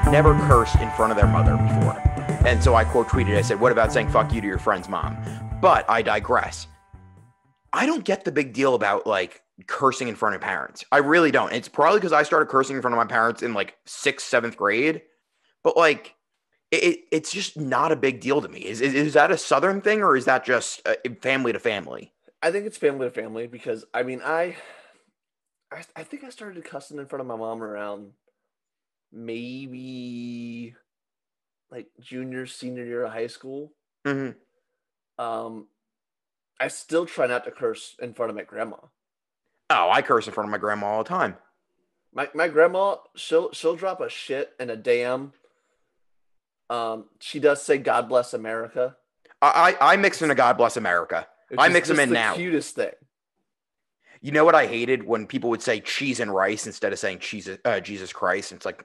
never cursed in front of their mother before. And so I quote tweeted, I said, what about saying fuck you to your friend's mom? But I digress. I don't get the big deal about like cursing in front of parents. I really don't. It's probably because I started cursing in front of my parents in like sixth, seventh grade. But like, it's just not a big deal to me. Is that a Southern thing or is that just family to family? I think it's family to family because I mean I think I started cussing in front of my mom around maybe like junior senior year of high school. Mm-hmm. Um, I still try not to curse in front of my grandma. Oh, I curse in front of my grandma all the time. My grandma, she'll drop a shit and a damn. She does say God bless America. I mix in a God bless America. Which I is mix them just in the now. cutest thing. You know what I hated when people would say cheese and rice instead of saying Jesus Christ. And it's like,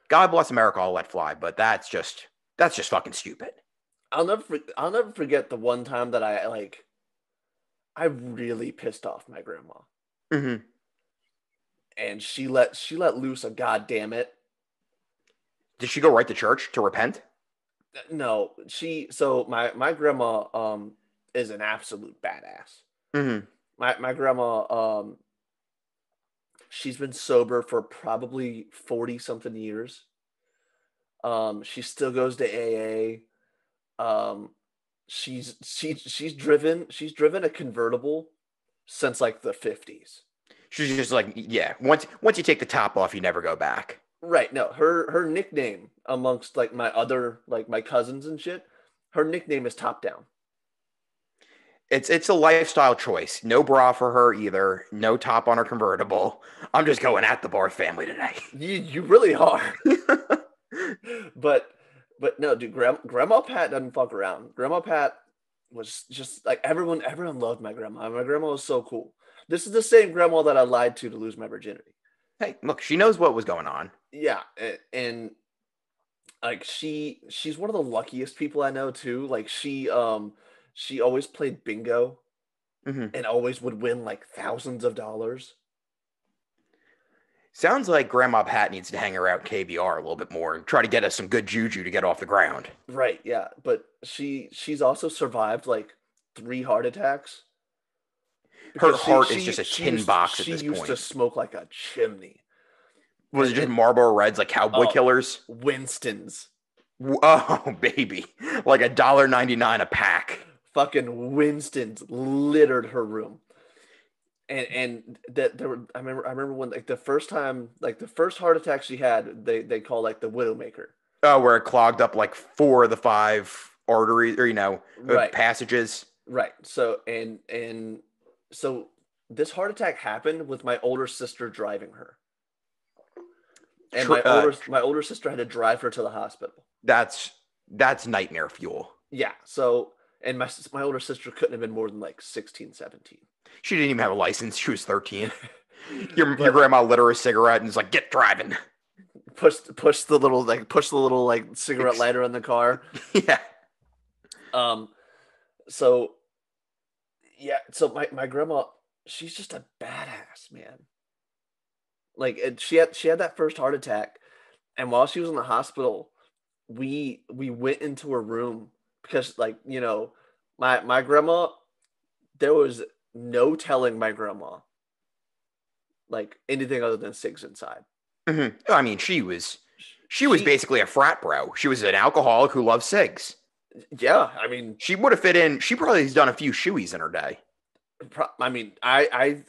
God bless America, I'll let fly, but that's just fucking stupid. I'll never forget the one time that I really pissed off my grandma. Mm-hmm. And she let loose a goddamn it. Did she go right to church to repent? No, my grandma is an absolute badass. Mm-hmm. My grandma she's been sober for probably 40 something years. She still goes to AA. She's driven a convertible since like the 50s. She's just like, yeah. Once you take the top off, you never go back. Right. No, her nickname amongst like my other like my cousins and shit, her nickname is Top Down. It's a lifestyle choice. No bra for her either. No top on her convertible. I'm just going at the Barth family today. You really are. But no, dude, Grandma Pat doesn't fuck around. Grandma Pat was just like everyone loved my grandma. My grandma was so cool. This is the same grandma that I lied to lose my virginity. Hey, look, she knows what was going on. Yeah, and like she's one of the luckiest people I know too. Like she always played bingo Mm-hmm. and always would win like thousands of dollars. Sounds like Grandma Pat needs to hang around KBR a little bit more and try to get us some good juju to get off the ground. Right, yeah. But she's also survived like 3 heart attacks Her because heart is just a tin box at she this used to point. smoke like a chimney. Was it just And Marlboro Reds like cowboy oh, killers? Winston's. Oh, baby. Like $1.99 a pack. Fucking Winston's littered her room. And that there were I remember when like the first time like the first heart attack she had they call like the Widowmaker. Oh, where it clogged up like 4 of the 5 arteries or, Right. passages. Right. So this heart attack happened with my older sister driving her. And Tr- uh, my older sister had to drive her to the hospital. that's that's nightmare fuel. Yeah. So and my older sister couldn't have been more than like 16, 17. She didn't even have a license. She was 13. Your But grandma lit her a cigarette and was like, "Get driving." push the little cigarette lighter in the car. Yeah. Um so yeah, so my grandma, she's just a badass, man. Like she had that first heart attack, and while she was in the hospital, we went into her room because like my grandma, there was no telling my grandma like anything other than cigs inside. Mhm. I mean, she was She basically a frat bro. She was an alcoholic who loved cigs. Yeah, I mean She would have fit in. She probably has done a few shoeies in her day. I mean I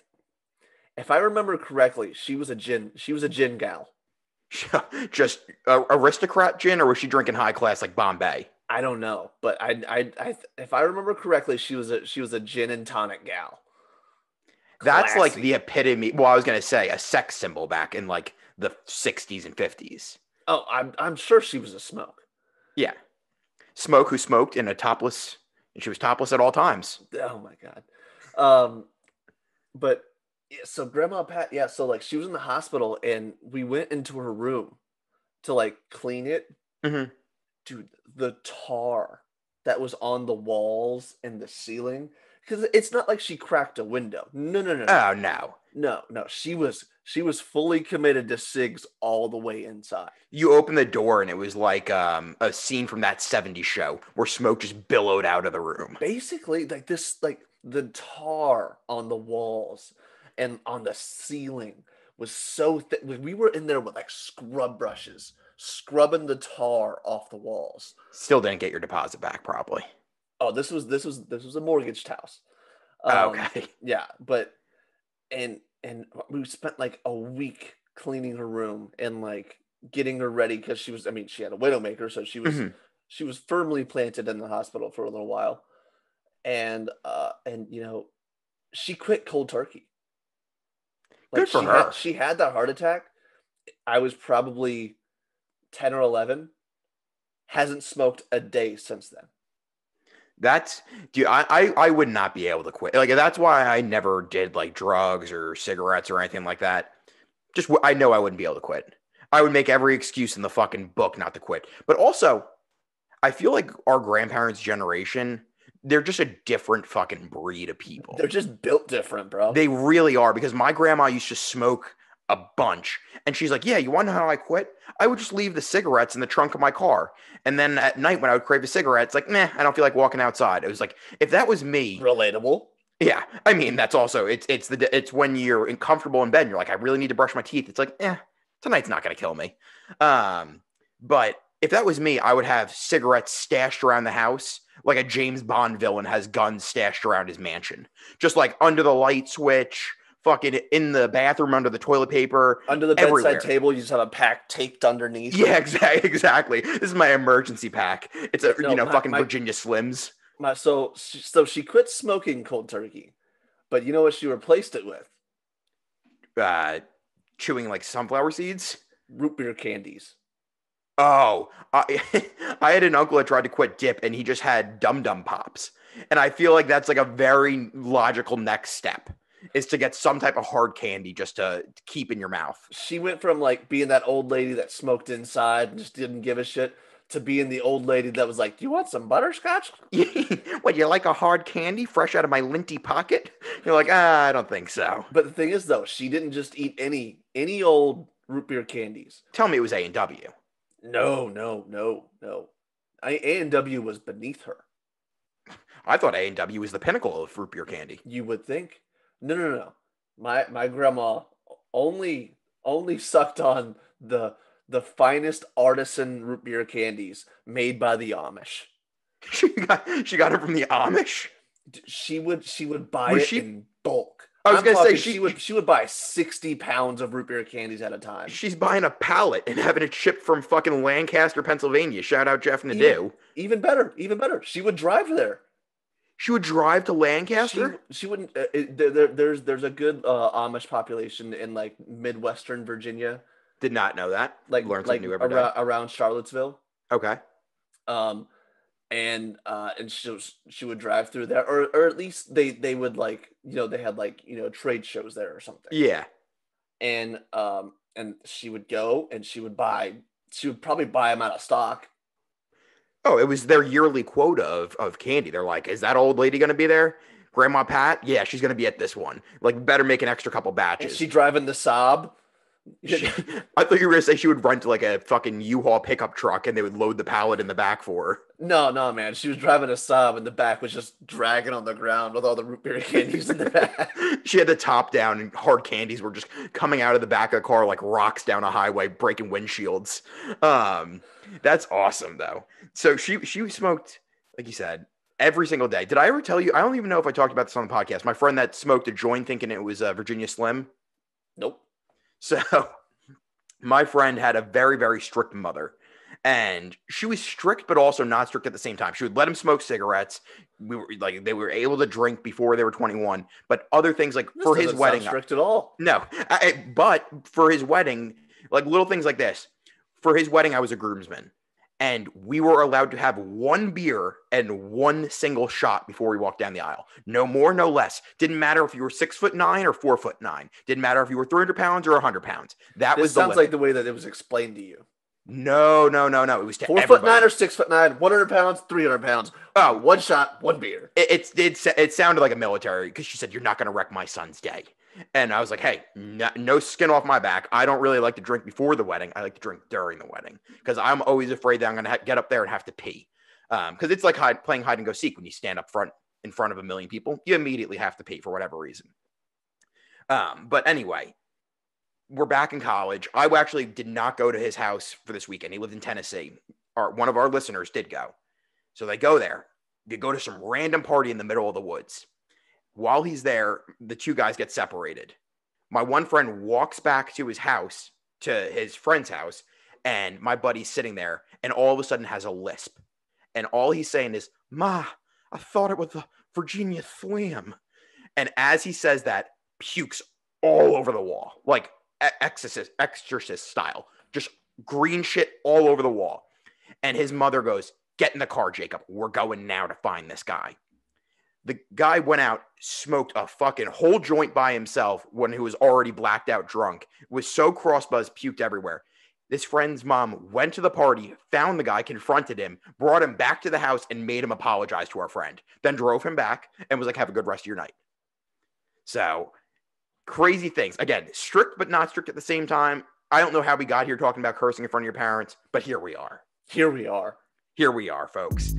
if I remember correctly, she was a gin gal. Just aristocrat gin, or was she drinking high class like Bombay? I don't know, but if I remember correctly, she was a gin and tonic gal. That's like Classy. the epitome. Well, I was gonna say a sex symbol back in like the 60s and 50s. Oh, I'm sure she was a smoke. Yeah, Smoke who smoked in a topless, and she was topless at all times. Oh my god. Um, but yeah, so Grandma Pat, yeah, so like she was in the hospital and we went into her room to like clean it. Hmm. Dude, the tar that was on the walls and the ceiling, because it's not like she cracked a window. No, no, no, no. Oh no, No, she was fully committed to cigs all the way inside. You open the door and it was like a scene from that '70s show where smoke just billowed out of the room. Basically, like this, like the tar on the walls and on the ceiling was so thick. We were in there with like scrub brushes, scrubbing the tar off the walls. Still didn't get your deposit back, probably. Oh, this was a mortgaged house. Okay. Yeah, but and we spent like a week cleaning her room and like getting her ready because she was. I mean, she had a widowmaker, so Mhm. she was firmly planted in the hospital for a little while, and she quit cold turkey. Like Good for her. she had that heart attack. I was probably 10 or 11. Hasn't smoked a day since then. That's dude, I would not be able to quit. Like that's why I never did like drugs or cigarettes or anything like that. Just I know I wouldn't be able to quit. I would make every excuse in the fucking book not to quit. But also, I feel like our grandparents' generation, they're just a different fucking breed of people. They're just built different, bro. They really are because my grandma used to smoke a bunch. And she's like, yeah, you want to know how I quit? I would just leave the cigarettes in the trunk of my car. And then at night when I would crave a cigarette, it's like, meh, I don't feel like walking outside. It was like, if that was me, Relatable. yeah. I mean, that's also, it's when you're comfortable in bed and you're like, I really need to brush my teeth. It's like, tonight's not going to kill me. But if that was me, I would have cigarettes stashed around the house like a James Bond villain has guns stashed around his mansion. Just like under the light switch, fucking in the bathroom, under the toilet paper, Under the everywhere. bedside table, you just have a pack taped underneath. Yeah, exactly. This is my emergency pack. It's a fucking Virginia Slims. So she quit smoking cold turkey, but you know what she replaced it with? Chewing like sunflower seeds. Root beer candies. Oh, I had an uncle that tried to quit dip, and he just had Dum Dum Pops, and I feel like that's like a very logical next step. Is to get some type of hard candy just to keep in your mouth. She went from like being that old lady that smoked inside and just didn't give a shit to being the old lady that was like, "Do you want some butterscotch?" What, you like a hard candy fresh out of my linty pocket? You're like, I don't think so. But the thing is, though, she didn't just eat any old root beer candies. Tell me it was A&W. No. A&W was beneath her. I thought A&W was the pinnacle of root beer candy. You would think. No. My grandma only sucked on the finest artisan root beer candies made by the Amish. She got it from the Amish. She would buy it in bulk. I was gonna say she would buy 60 pounds of root beer candies at a time. She's buying a pallet and having it shipped from fucking Lancaster, Pennsylvania. Shout out Jeff Nadeau. Even better. She would drive there. She would drive to Lancaster? She wouldn't. There's a good Amish population in like Midwestern Virginia. Did not know that. Like learn something new every day. Around Charlottesville. Okay. And she would drive through there, or at least they would like they had like trade shows there or something. Yeah. And she would go and she would probably buy them out of stock. Oh, it was their yearly quota of candy. They're like, is that old lady going to be there? Grandma Pat? Yeah, she's going to be at this one. Like, better make an extra couple batches. Is she driving the Saab? I thought you were going to say she would rent like a fucking U-Haul pickup truck and they would load the pallet in the back for her. No, man. She was driving a Saab and the back was just dragging on the ground with all the root beer candies in the back. She had the top down and hard candies were just coming out of the back of the car like rocks down a highway, breaking windshields. That's awesome, though. So she smoked, like you said, every single day. Did I ever tell you? I don't even know if I talked about this on the podcast. My friend that smoked a joint thinking it was Virginia Slim. Nope. So my friend had a very, very strict mother. And she was strict, but also not strict at the same time. She would let him smoke cigarettes. They were able to drink before they were 21. But other things like for his wedding, strict at all. No, but for his wedding, like little things like this. For his wedding, I was a groomsman, and we were allowed to have one beer and one single shot before we walked down the aisle. No more, no less. Didn't matter if you were 6'9" or 4'9". Didn't matter if you were 300 pounds or 100 pounds. That was the limit. Sounds like the way that it was explained to you. No. It was to 4'9" everybody. or 6'9", 100 pounds, 300 pounds. Oh, one shot, one beer. It sounded like a military because she said, "You're not going to wreck my son's day." And I was like, "Hey, no skin off my back. I don't really like to drink before the wedding. I like to drink during the wedding because I'm always afraid that I'm going to get up there and have to pee. Because it's like playing hide and go seek when you stand up in front of a million people, you immediately have to pee for whatever reason. But anyway, we're back in college. I actually did not go to his house for this weekend. He lived in Tennessee. One of our listeners did go. So they go there. They go to some random party in the middle of the woods. While he's there, the two guys get separated. My one friend walks back to his house, to his friend's house, and my buddy's sitting there and all of a sudden has a lisp. And all he's saying is, "Ma, I thought it was the Virginia Slim." And as he says that, pukes all over the wall, like exorcist style, just green shit all over the wall. And his mother goes, "Get in the car, Jacob. We're going now to find this guy." The guy went out, smoked a fucking whole joint by himself when he was already blacked out drunk, was so crossbuzzed, puked everywhere. This friend's mom went to the party, found the guy, confronted him, brought him back to the house, and made him apologize to our friend. Then drove him back and was like, "Have a good rest of your night." So, crazy things. Again, strict but not strict at the same time. I don't know how we got here talking about cursing in front of your parents, but here we are. Here we are. Here we are, folks.